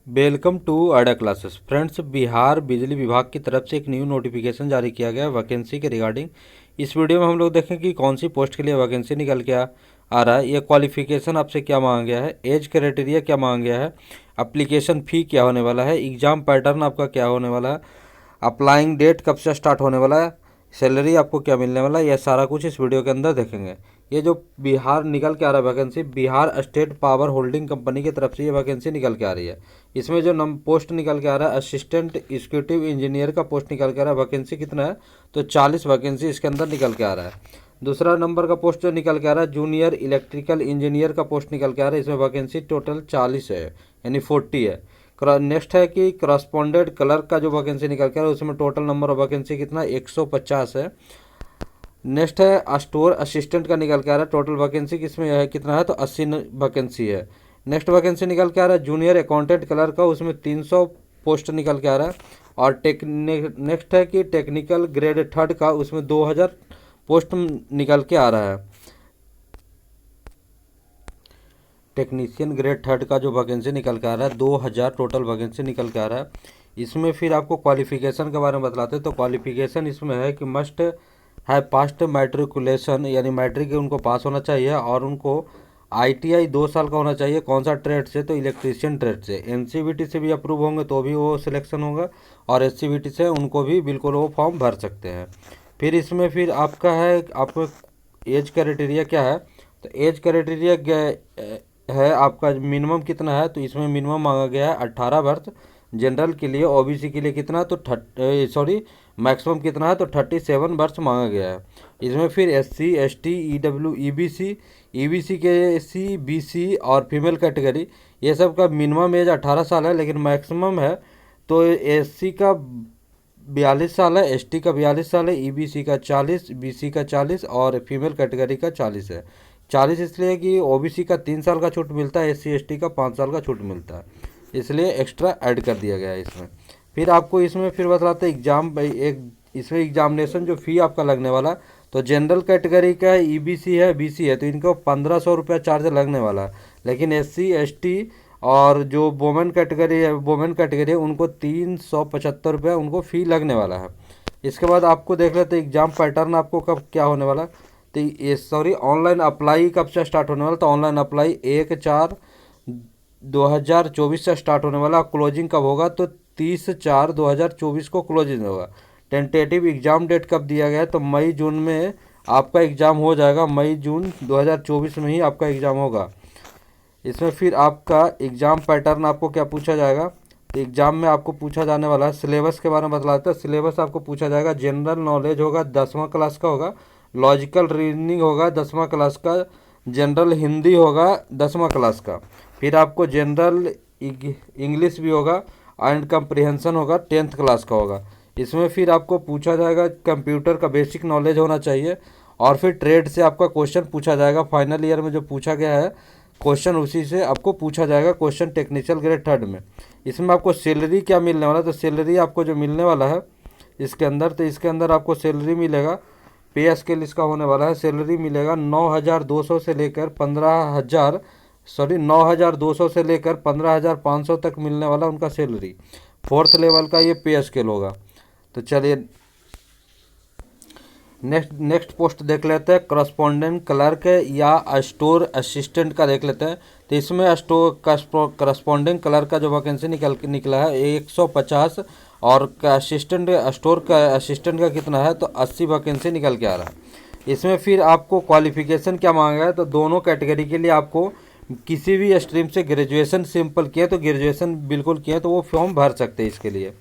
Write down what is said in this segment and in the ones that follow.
Welcome to Adda classes friends. Bihar बिजली विभाग की तरफ से एक न्यू नोटिफिकेशन जारी किया गया है वैकेंसी के रिगार्डिंग। इस वीडियो में हम लोग देखें कि कौन सी पोस्ट के लिए वैकेंसी निकल के आ रहा है, ये क्वालिफिकेशन आपसे क्या मांगा गया है, एज क्राइटेरिया क्या मांगा गया है, एप्लीकेशन फ़ी क्या होने वाला है, एग्ज़ाम पैटर्न आपका क्या होने वाला है, अप्लाइंग डेट कब से स्टार्ट होने वाला है, सैलरी आपको क्या मिलने वाला है, यह सारा कुछ इस वीडियो के अंदर देखेंगे। ये जो बिहार निकल के आ रहा है vacancy, Bihar state power holding company की तरफ से ये वैकेंसी निकल के आ रही है। इसमें जो पोस्ट निकल के आ रहा है असिस्टेंट एग्जीक्यूटिव इंजीनियर का पोस्ट निकल के आ रहा है। वैकेंसी कितना है तो 40 वैकेंसी इसके अंदर निकल के आ रहा है। दूसरा नंबर का पोस्ट जो निकल के आ रहा है जूनियर इलेक्ट्रिकल इंजीनियर का पोस्ट निकल के आ रहा है। इसमें वैकेंसी टोटल 40 है, यानी 40 है। नेक्स्ट है कि करस्पॉन्डेंट क्लर्क का जो वैकेंसी निकल के आ रहा है उसमें टोटल नंबर ऑफ वैकेंसी कितना 150 है। नेक्स्ट है स्टोर असिस्टेंट का निकल के आ रहा है। टोटल वैकेंसी किसमें है कितना है तो 80 वैकेंसी है। नेक्स्ट वैकेंसी निकल के आ रहा है जूनियर अकाउंटेंट क्लर्क का, उसमें 300 पोस्ट निकल के आ रहा है। और नेक्स्ट है कि टेक्निकल ग्रेड थर्ड का, उसमें 2000 पोस्ट निकल के आ रहा है। टेक्नीशियन ग्रेड थर्ड का जो वैकेंसी निकल के आ रहा है 2000 टोटल वैकेंसी निकल के आ रहा है। इसमें फिर आपको क्वालिफिकेशन के बारे में बतलाते हैं। तो क्वालिफिकेशन इसमें है कि मस्ट है पास्ट मैट्रिकुलेशन, यानी मैट्रिक उनको पास होना चाहिए, और उनको आईटीआई 2 साल का होना चाहिए। कौन सा ट्रेड से तो इलेक्ट्रीशियन ट्रेड से। एनसीवीटी से भी अप्रूव होंगे तो भी वो सिलेक्शन होगा, और एससीवीटी से उनको भी बिल्कुल वो फॉर्म भर सकते हैं। फिर इसमें फिर आपका है आपको एज क्राइटेरिया क्या है तो एज क्राइटेरिया है आपका मिनिमम कितना है तो इसमें मिनिमम मांगा गया है 18 वर्ष। जनरल के लिए ओबीसी के लिए कितना तो मैक्सिमम कितना है तो 37 वर्ष मांगा गया है। इसमें फिर एससी एसटी ईडब्ल्यू ईबीसी के एससी बीसी और फीमेल कैटेगरी ये सब का मिनिमम एज 18 साल है, लेकिन मैक्सिमम है तो एससी का 42 साल है, एसटी का 42 साल है, ईबीसी का 40, बीसी का 40 और फीमेल कैटेगरी का 40 है। 40 इसलिए कि ओबीसी का 3 साल का छूट मिलता है, एससी एसटी का 5 साल का छूट मिलता है, इसलिए एक्स्ट्रा ऐड कर दिया गया है इसमें। फिर आपको इसमें फिर बतलाते एग्जाम एक इसमें एग्जामिनेशन जो फ़ी आपका लगने वाला तो जनरल कैटेगरी का है, ईबीसी है, बीसी है तो इनको 1500 रुपया चार्ज लगने वाला है। लेकिन एससी एसटी और जो वोमेन कैटेगरी है उनको 375 रुपया उनको फ़ी लगने वाला है। इसके बाद आपको देख लेते एग्ज़ाम पैटर्न आपको कब क्या होने वाला तो ये ऑनलाइन अप्लाई कब से स्टार्ट होने वाला तो ऑनलाइन अप्लाई 1/4/2024 से स्टार्ट होने वाला। क्लोजिंग कब होगा तो 30/4/2024 को क्लोजिंग होगा। टेंटेटिव एग्ज़ाम डेट कब दिया गया है तो मई जून में आपका एग्ज़ाम हो जाएगा, मई जून 2024 में ही आपका एग्ज़ाम होगा। इसमें फिर आपका एग्ज़ाम पैटर्न आपको क्या पूछा जाएगा तो एग्ज़ाम में आपको पूछा जाने वाला है सिलेबस के बारे में बतलाते हैं। सिलेबस आपको पूछा जाएगा जनरल नॉलेज होगा 10वां क्लास का होगा, लॉजिकल रीजनिंग होगा 10वां क्लास का, जनरल हिंदी होगा 10वां क्लास का, फिर आपको जनरल इंग्लिश भी होगा एंड कंप्रिहेंशन होगा 10th क्लास का होगा। इसमें फिर आपको पूछा जाएगा कंप्यूटर का बेसिक नॉलेज होना चाहिए, और फिर ट्रेड से आपका क्वेश्चन पूछा जाएगा। फाइनल ईयर में जो पूछा गया है क्वेश्चन उसी से आपको पूछा जाएगा क्वेश्चन टेक्निकल ग्रेड थर्ड में। इसमें आपको सैलरी क्या मिलने वाला है तो सैलरी आपको जो मिलने वाला है इसके अंदर तो इसके अंदर आपको सैलरी मिलेगा, पे स्केल इसका होने वाला है। सैलरी मिलेगा 9,200 से लेकर 9,200 से लेकर 15,500 तक मिलने वाला उनका सैलरी। 4th लेवल का ये पे स्केल होगा। तो चलिए नेक्स्ट पोस्ट देख लेते हैं करस्पॉन्डेंट क्लर्क या स्टोर असिस्टेंट का देख लेते हैं। तो इसमें स्टोर करस्पॉन्डेंट क्लर्क का जो वैकेंसी निकला है 150, और स्टोर का असिस्टेंट का कितना है तो 80 वैकेंसी निकल के आ रहा है। इसमें फिर आपको क्वालिफिकेशन क्या मांगा है तो दोनों कैटेगरी के लिए आपको किसी भी स्ट्रीम से ग्रेजुएशन सिंपल किए तो ग्रेजुएशन बिल्कुल किए तो वो फॉर्म भर सकते हैं इसके लिए।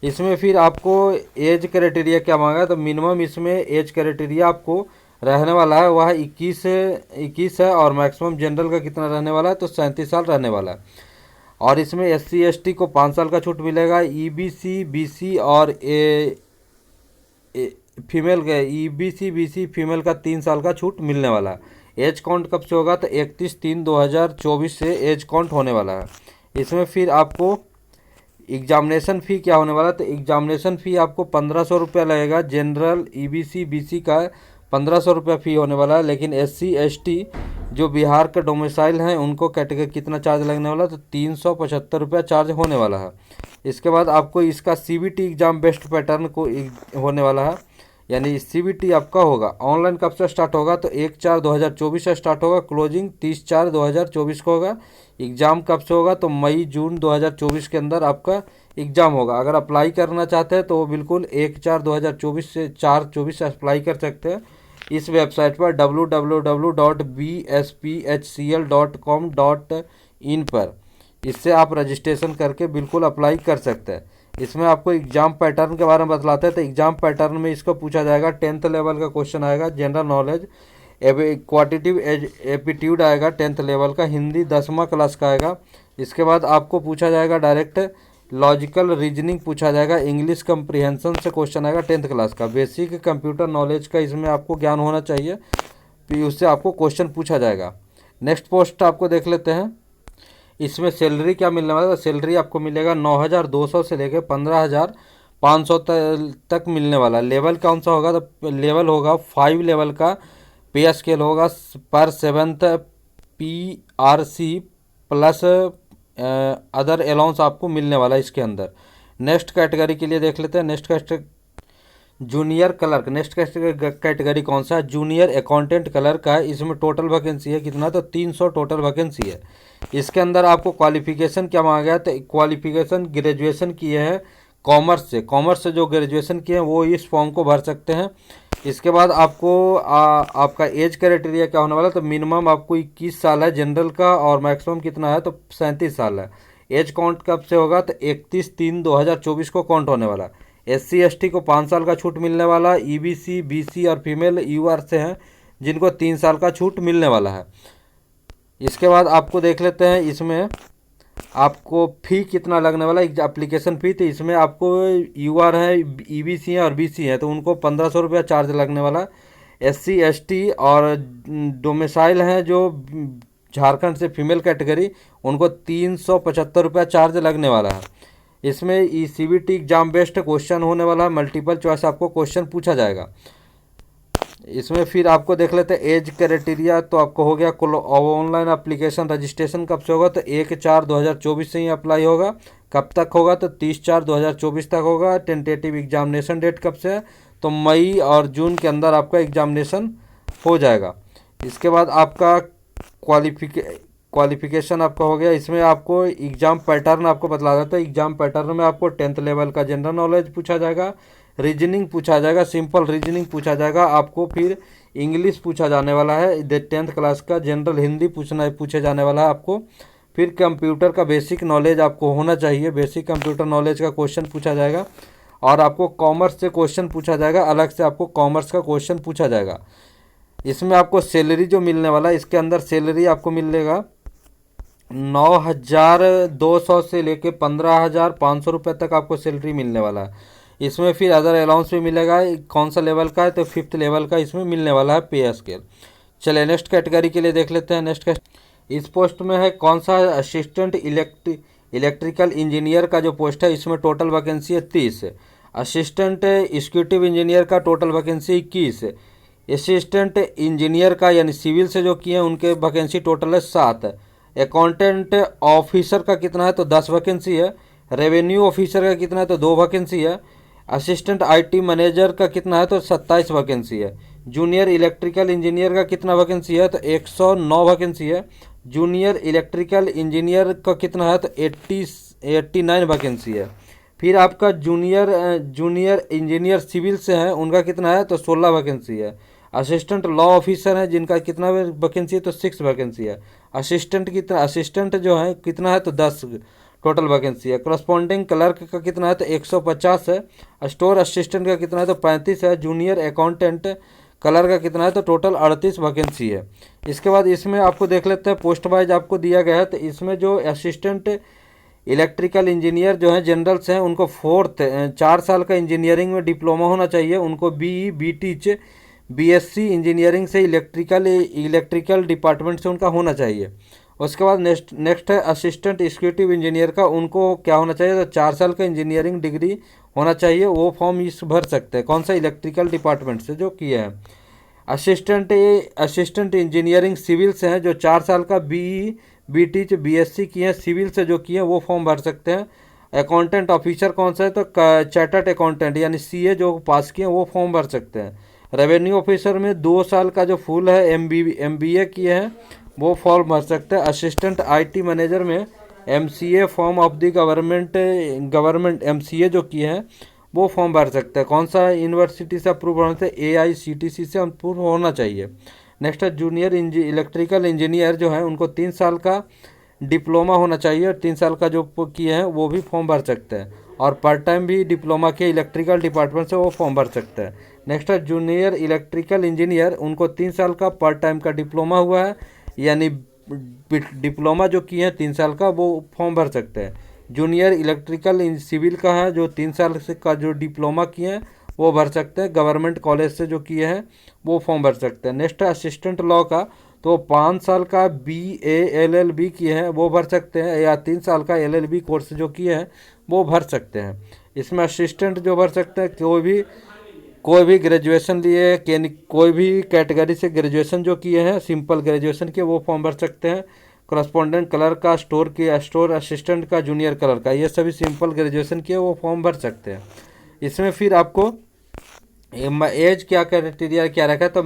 इसमें फिर आपको एज क्राइटेरिया क्या मांगा है तो मिनिमम इसमें एज क्राइटेरिया आपको रहने वाला है वह 21 है, और मैक्सिमम जनरल का कितना रहने वाला है तो 37 साल रहने वाला है। और इसमें एससी एसटी को 5 साल का छूट मिलेगा। ईबीसी बीसी और फीमेल का ईबीसी बीसी फीमेल का 3 साल का छूट मिलने वाला है। एज काउंट कब से होगा तो 31/3/2024 से एज काउंट होने वाला है। इसमें फिर आपको एग्जामिनेशन फ़ी क्या होने वाला तो एग्जामिनेशन फ़ी आपको 1500 रुपया लगेगा। जनरल ईबीसी बीसी का 1500 रुपया फ़ी होने वाला है, लेकिन एससी एसटी जो बिहार का डोमिसाइल हैं उनको कैटेगरी कितना चार्ज लगने वाला है, तो 375 रुपया चार्ज होने वाला है। इसके बाद आपको इसका CBT एग्ज़ाम बेस्ट पैटर्न को होने वाला है, यानी CBT आपका होगा ऑनलाइन कब से स्टार्ट होगा, तो 1/4/2024 से स्टार्ट होगा, क्लोजिंग 30/4/2024 को होगा। एग्ज़ाम कब से होगा, तो मई जून 2024 के अंदर आपका एग्ज़ाम होगा। अगर अप्लाई करना चाहते हैं तो वो बिल्कुल 1/4/2024 से 4/24 से अप्लाई कर सकते हैं इस वेबसाइट पर www.bspHCL.com.in पर। इससे आप रजिस्ट्रेशन करके बिल्कुल अप्लाई कर सकते हैं। इसमें आपको एग्ज़ाम पैटर्न के बारे में बतलाते हैं, तो एग्ज़ाम पैटर्न में इसको पूछा जाएगा 10th लेवल का क्वेश्चन आएगा, जनरल नॉलेज, क्वांटिटिव एप्टीट्यूड आएगा 10th लेवल का, हिंदी 10वां क्लास का आएगा। इसके बाद आपको पूछा जाएगा डायरेक्ट लॉजिकल रीजनिंग पूछा जाएगा, इंग्लिश कंप्रीहेंशन से क्वेश्चन आएगा 10th क्लास का, बेसिक कंप्यूटर नॉलेज का इसमें आपको ज्ञान होना चाहिए, फिर उससे आपको क्वेश्चन पूछा जाएगा। नेक्स्ट पोस्ट आपको देख लेते हैं, इसमें सैलरी क्या मिलने वाला है। सैलरी आपको मिलेगा 9,200 से लेकर 15,500 तक मिलने वाला। लेवल कौन सा होगा, तो लेवल होगा 5 लेवल का पे स्केल होगा पर 7th PRC plus other allowance आपको मिलने वाला है इसके अंदर। नेक्स्ट कैटेगरी के लिए देख लेते हैं, next category junior clerk. Next category कौन सा है, जूनियर अकाउंटेंट क्लर्क का है। इसमें टोटल वैकेंसी है कितना, तो 300 टोटल वैकेंसी है। इसके अंदर आपको क्वालिफिकेशन क्या मांगा गया, तो क्वालिफिकेशन ग्रेजुएशन किए हैं कॉमर्स से। कॉमर्स से जो ग्रेजुएशन किए हैं वो इस फॉर्म को भर सकते हैं। इसके बाद आपको आपका एज क्राइटेरिया क्या होने वाला है, तो मिनिमम आपको 21 साल है जनरल का, और मैक्सिमम कितना है, तो 37 साल है। एज काउंट कब से होगा, तो 31/3/2024 को काउंट होने वाला। SC ST को 5 साल का छूट मिलने वाला। EBC BC और फीमेल UR से हैं जिनको 3 साल का छूट मिलने वाला है। इसके बाद आपको देख लेते हैं इसमें आपको फ़ी कितना लगने वाला है, एप्लीकेशन फ़ी। तो इसमें आपको UR है, EBC है और BC है, तो उनको 1500 रुपया चार्ज लगने वाला। SC ST और डोमिसाइल हैं जो झारखंड से फीमेल कैटेगरी, उनको 375 रुपया चार्ज लगने वाला है। इसमें CBT एग्जाम बेस्ड क्वेश्चन होने वाला है, मल्टीपल चॉइस आपको क्वेश्चन पूछा जाएगा। इसमें फिर आपको देख लेते हैं एज क्राइटेरिया, तो आपको हो गया ऑनलाइन एप्लीकेशन रजिस्ट्रेशन कब से होगा, तो 1/4/2024 से ही अप्लाई होगा। कब तक होगा, तो 30/4/2024 तक होगा। टेंटेटिव एग्जामिनेशन डेट कब से है, तो मई और जून के अंदर आपका एग्जामिनेशन हो जाएगा। इसके बाद आपका क्वालिफिकेशन आपका हो गया। इसमें आपको एग्ज़ाम पैटर्न आपको बतला देता है। एग्ज़ाम पैटर्न में आपको 10th लेवल का जनरल नॉलेज पूछा जाएगा, रीजनिंग पूछा जाएगा, सिंपल रीजनिंग पूछा जाएगा आपको, फिर इंग्लिश पूछा जाने वाला है 10th क्लास का, जनरल हिंदी पूछे जाने वाला है आपको, फिर कंप्यूटर का बेसिक नॉलेज आपको होना चाहिए, बेसिक कंप्यूटर नॉलेज का क्वेश्चन पूछा जाएगा, और आपको कॉमर्स से क्वेश्चन पूछा जाएगा, अलग से आपको कॉमर्स का क्वेश्चन पूछा जाएगा। इसमें आपको सैलरी जो मिलने वाला है, इसके अंदर सैलरी आपको मिलेगा 9,200 से लेके 15,500 रुपये तक आपको सैलरी मिलने वाला है। इसमें फिर अदर अलाउंस भी मिलेगा। कौन सा लेवल का है, तो 5th लेवल का इसमें मिलने वाला है पे स्केल। चलिए नेक्स्ट कैटेगरी के लिए देख लेते हैं। नेक्स्ट इस पोस्ट में है कौन सा, असिस्टेंट इलेक्ट्रिकल इंजीनियर का जो पोस्ट है, इसमें टोटल वैकेंसी है 30। असिस्टेंट एग्जीक्यूटिव इंजीनियर का टोटल वैकेंसी 21। असिस्टेंट इंजीनियर का यानी सिविल से जो किए हैं उनके वैकेंसी टोटल है 7। अकाउंटेंट ऑफिसर का कितना है, तो 10 वैकेंसी है। रेवेन्यू ऑफिसर का कितना है, तो 2 वैकेंसी है। असिस्टेंट IT मैनेजर का कितना है, तो 27 वैकेंसी है। जूनियर इलेक्ट्रिकल इंजीनियर का कितना वैकेंसी है, तो 109 वैकेंसी है। जूनियर इलेक्ट्रिकल इंजीनियर का कितना है, तो 89 वैकेंसी है। फिर आपका जूनियर इंजीनियर सिविल से हैं उनका कितना है, तो 16 वैकेंसी है। असिस्टेंट लॉ ऑफिसर हैं जिनका कितना वैकेंसी है, तो 6 वैकेंसी है। असिस्टेंट जो है कितना है, तो 10 टोटल वैकेंसी है। करस्पॉन्डिंग क्लर्क का कितना है, तो 150 है। स्टोर असिस्टेंट का कितना है, तो 35 है। जूनियर अकाउंटेंट कलर का कितना है, तो टोटल 38 वैकेंसी है। इसके बाद इसमें आपको देख लेते हैं पोस्ट वाइज आपको दिया गया है। तो इसमें जो असिस्टेंट इलेक्ट्रिकल इंजीनियर जो हैं जनरल्स हैं उनको 4 साल का इंजीनियरिंग में डिप्लोमा होना चाहिए। उनको BE BTech BSc इंजीनियरिंग से इलेक्ट्रिकल डिपार्टमेंट से उनका होना चाहिए। उसके बाद नेक्स्ट है असिस्टेंट एग्जीक्यूटिव इंजीनियर का, उनको क्या होना चाहिए, तो 4 साल का इंजीनियरिंग डिग्री होना चाहिए। वो फॉर्म इस भर सकते हैं, कौन सा, इलेक्ट्रिकल डिपार्टमेंट से जो किए हैं। असिस्टेंट इंजीनियरिंग सिविल से हैं, जो 4 साल का BE BT BSc किए हैं, सिविल से जो किए हैं वो फॉर्म भर सकते हैं। अकाउंटेंट ऑफिसर कौन सा है, तो चार्टर्ड अकाउंटेंट यानी CA जो पास किए हैं वो फॉर्म भर सकते हैं। रेवेन्यू ऑफिसर में 2 साल का जो फुल है MBA किए हैं वो फॉर्म भर सकते हैं। असिस्टेंट IT मैनेजर में MCA form of the government MCA जो किए हैं वो फॉर्म भर सकते हैं। कौन सा यूनिवर्सिटी से अप्रूव होना चाहिए, AICTC से अप्रूव होना चाहिए। नेक्स्ट है जूनियर इलेक्ट्रिकल इंजीनियर जो है उनको 3 साल का डिप्लोमा होना चाहिए और 3 साल का जो किए हैं वो भी फॉर्म भर सकते हैं। और पार्ट टाइम भी डिप्लोमा के इलेक्ट्रिकल डिपार्टमेंट से वो फॉर्म भर सकते हैं। नेक्स्ट है जूनियर इलेक्ट्रिकल इंजीनियर, उनको 3 साल का पार्ट टाइम का डिप्लोमा हुआ है यानी डिप्लोमा जो किए हैं 3 साल का वो फॉर्म भर सकते हैं। जूनियर इलेक्ट्रिकल सिविल का है, जो 3 साल से का जो डिप्लोमा किए हैं वो भर सकते हैं। गवर्नमेंट कॉलेज से जो किए हैं वो फॉर्म भर सकते हैं। नेक्स्ट है असिस्टेंट लॉ का, तो 5 साल का BA LLB किए हैं वो भर सकते हैं, या 3 साल का LLB कोर्स जो किए हैं वो भर सकते हैं। इसमें असिस्टेंट जो भर सकते हैं कोई भी ग्रेजुएशन लिए कोई भी कैटेगरी से ग्रेजुएशन जो किए हैं, सिंपल ग्रेजुएशन के, वो फॉर्म भर सकते हैं। करस्पॉन्डेंट क्लर्क का, स्टोर असिस्टेंट का, जूनियर क्लर्क का, ये सभी सिंपल ग्रेजुएशन के वो फॉर्म भर सकते हैं। इसमें फिर आपको एज क्या क्राइटेरिया क्या रखा है, तो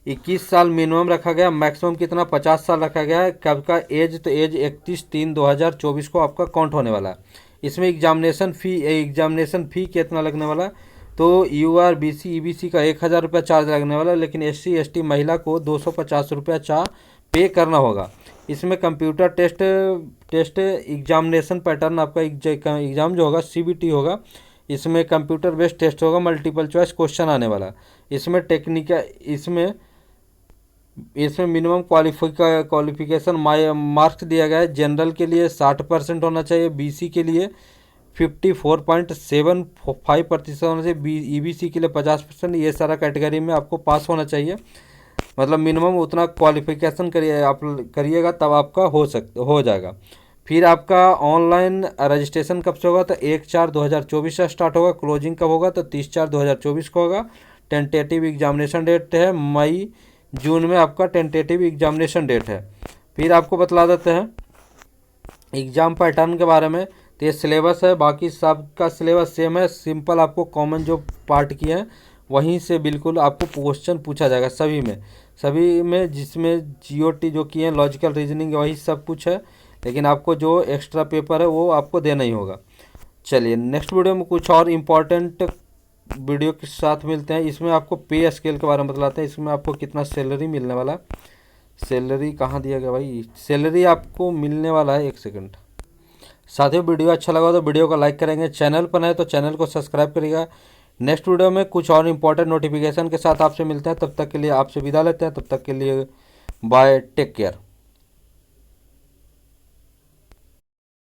21 साल मिनिमम रखा गया, मैक्सिमम कितना 50 साल रखा गया है। कब का एज, तो एज 31/3/2024 को आपका काउंट होने वाला है। इसमें एग्जामिनेशन फ़ी कितना लगने वाला है, तो UR BC EBC का 1000 रुपया चार्ज लगने वाला है, लेकिन SC ST महिला को 250 रुपया पे करना होगा। इसमें कंप्यूटर टेस्ट एग्जामिनेशन पैटर्न आपका एग्ज़ाम जो होगा CBT होगा। इसमें कंप्यूटर बेस्ड टेस्ट होगा, मल्टीपल चॉइस क्वेश्चन आने वाला। इसमें मिनिमम क्वालिफिकेशन मार्क्स दिया गया है। जनरल के लिए 60% होना चाहिए, BC के लिए 54.75% होना चाहिए, EBC के लिए 50%। ये सारा कैटेगरी में आपको पास होना चाहिए, मतलब मिनिमम उतना क्वालिफिकेशन करिएगा तब आपका हो जाएगा। फिर आपका ऑनलाइन रजिस्ट्रेशन कब से होगा, तो 1/4/2024 से स्टार्ट होगा। क्लोजिंग कब होगा, तो 30/4/2024 को होगा। टेंटेटिव एग्जामिनेशन डेट है मई जून में आपका टेंटेटिव एग्जामिनेशन डेट है। फिर आपको बतला देते हैं एग्ज़ाम पैटर्न के बारे में। तो ये सिलेबस है, बाकी सब का सिलेबस सेम है, सिंपल आपको कॉमन जो पार्ट किए हैं वहीं से बिल्कुल आपको क्वेश्चन पूछा जाएगा सभी में जिसमें GOT जो किए हैं, लॉजिकल रीजनिंग, वही सब कुछ है, लेकिन आपको जो एक्स्ट्रा पेपर है वो आपको देना ही होगा। चलिए नेक्स्ट वीडियो में कुछ और इम्पॉर्टेंट वीडियो के साथ मिलते हैं। इसमें आपको पे स्केल के बारे में बतलाते हैं, इसमें आपको कितना सैलरी मिलने वाला। सैलरी कहाँ दिया गया भाई, सैलरी आपको मिलने वाला है, 1 सेकंड। साथियों वीडियो अच्छा लगा तो वीडियो को लाइक करेंगे, चैनल पर नए तो चैनल को सब्सक्राइब करिएगा। नेक्स्ट वीडियो में कुछ और इम्पोर्टेंट नोटिफिकेशन के साथ आपसे मिलते हैं, तब तक के लिए आपसे विदा लेते हैं, तब तक के लिए बाय, टेक केयर।